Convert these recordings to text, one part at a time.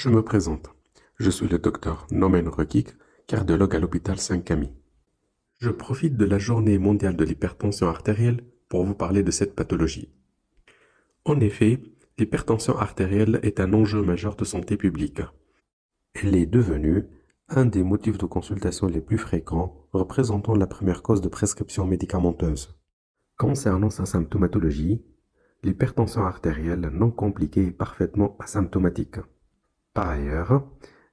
Je me présente. Je suis le docteur Nomen Rekik, cardiologue à l'hôpital Saint-Camille. Je profite de la journée mondiale de l'hypertension artérielle pour vous parler de cette pathologie. En effet, l'hypertension artérielle est un enjeu majeur de santé publique. Elle est devenue un des motifs de consultation les plus fréquents, représentant la première cause de prescription médicamenteuse. Concernant sa symptomatologie, l'hypertension artérielle non compliquée est parfaitement asymptomatique. Par ailleurs,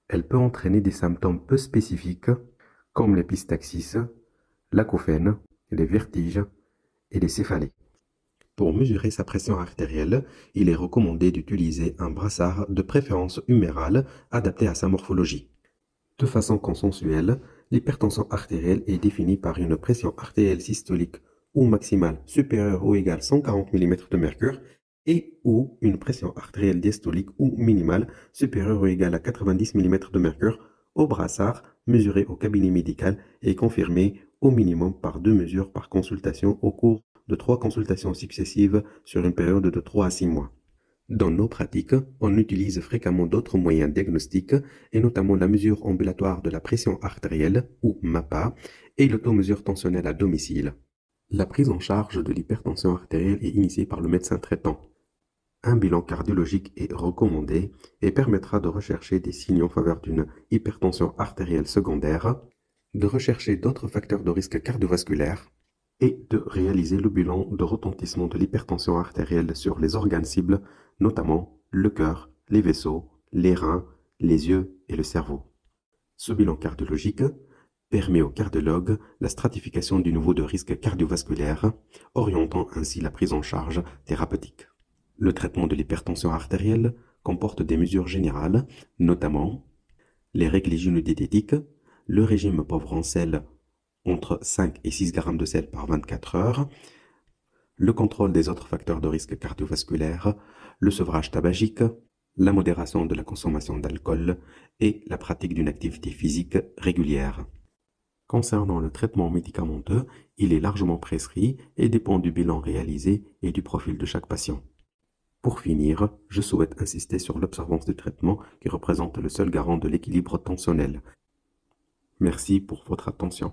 elle peut entraîner des symptômes peu spécifiques comme l'épistaxis, l'acouphène, les vertiges et les céphalées. Pour mesurer sa pression artérielle, il est recommandé d'utiliser un brassard de préférence humérale adapté à sa morphologie. De façon consensuelle, l'hypertension artérielle est définie par une pression artérielle systolique ou maximale supérieure ou égale à 140 mm de mercure et ou une pression artérielle diastolique ou minimale supérieure ou égale à 90 mm de mercure au brassard mesuré au cabinet médical et confirmé au minimum par 2 mesures par consultation au cours de 3 consultations successives sur une période de 3 à 6 mois. Dans nos pratiques, on utilise fréquemment d'autres moyens diagnostiques, et notamment la mesure ambulatoire de la pression artérielle, ou MAPA, et l'automesure tensionnelle à domicile. La prise en charge de l'hypertension artérielle est initiée par le médecin traitant. Un bilan cardiologique est recommandé et permettra de rechercher des signes en faveur d'une hypertension artérielle secondaire, de rechercher d'autres facteurs de risque cardiovasculaire, et de réaliser le bilan de retentissement de l'hypertension artérielle sur les organes cibles, notamment le cœur, les vaisseaux, les reins, les yeux et le cerveau. Ce bilan cardiologique permet au cardiologue la stratification du niveau de risque cardiovasculaire, orientant ainsi la prise en charge thérapeutique. Le traitement de l'hypertension artérielle comporte des mesures générales, notamment les règles hygiéno-diététiques, le régime pauvre en sel entre 5 et 6 grammes de sel par 24 heures, le contrôle des autres facteurs de risque cardiovasculaire, le sevrage tabagique, la modération de la consommation d'alcool et la pratique d'une activité physique régulière. Concernant le traitement médicamenteux, il est largement prescrit et dépend du bilan réalisé et du profil de chaque patient. Pour finir, je souhaite insister sur l'observance du traitement qui représente le seul garant de l'équilibre tensionnel. Merci pour votre attention.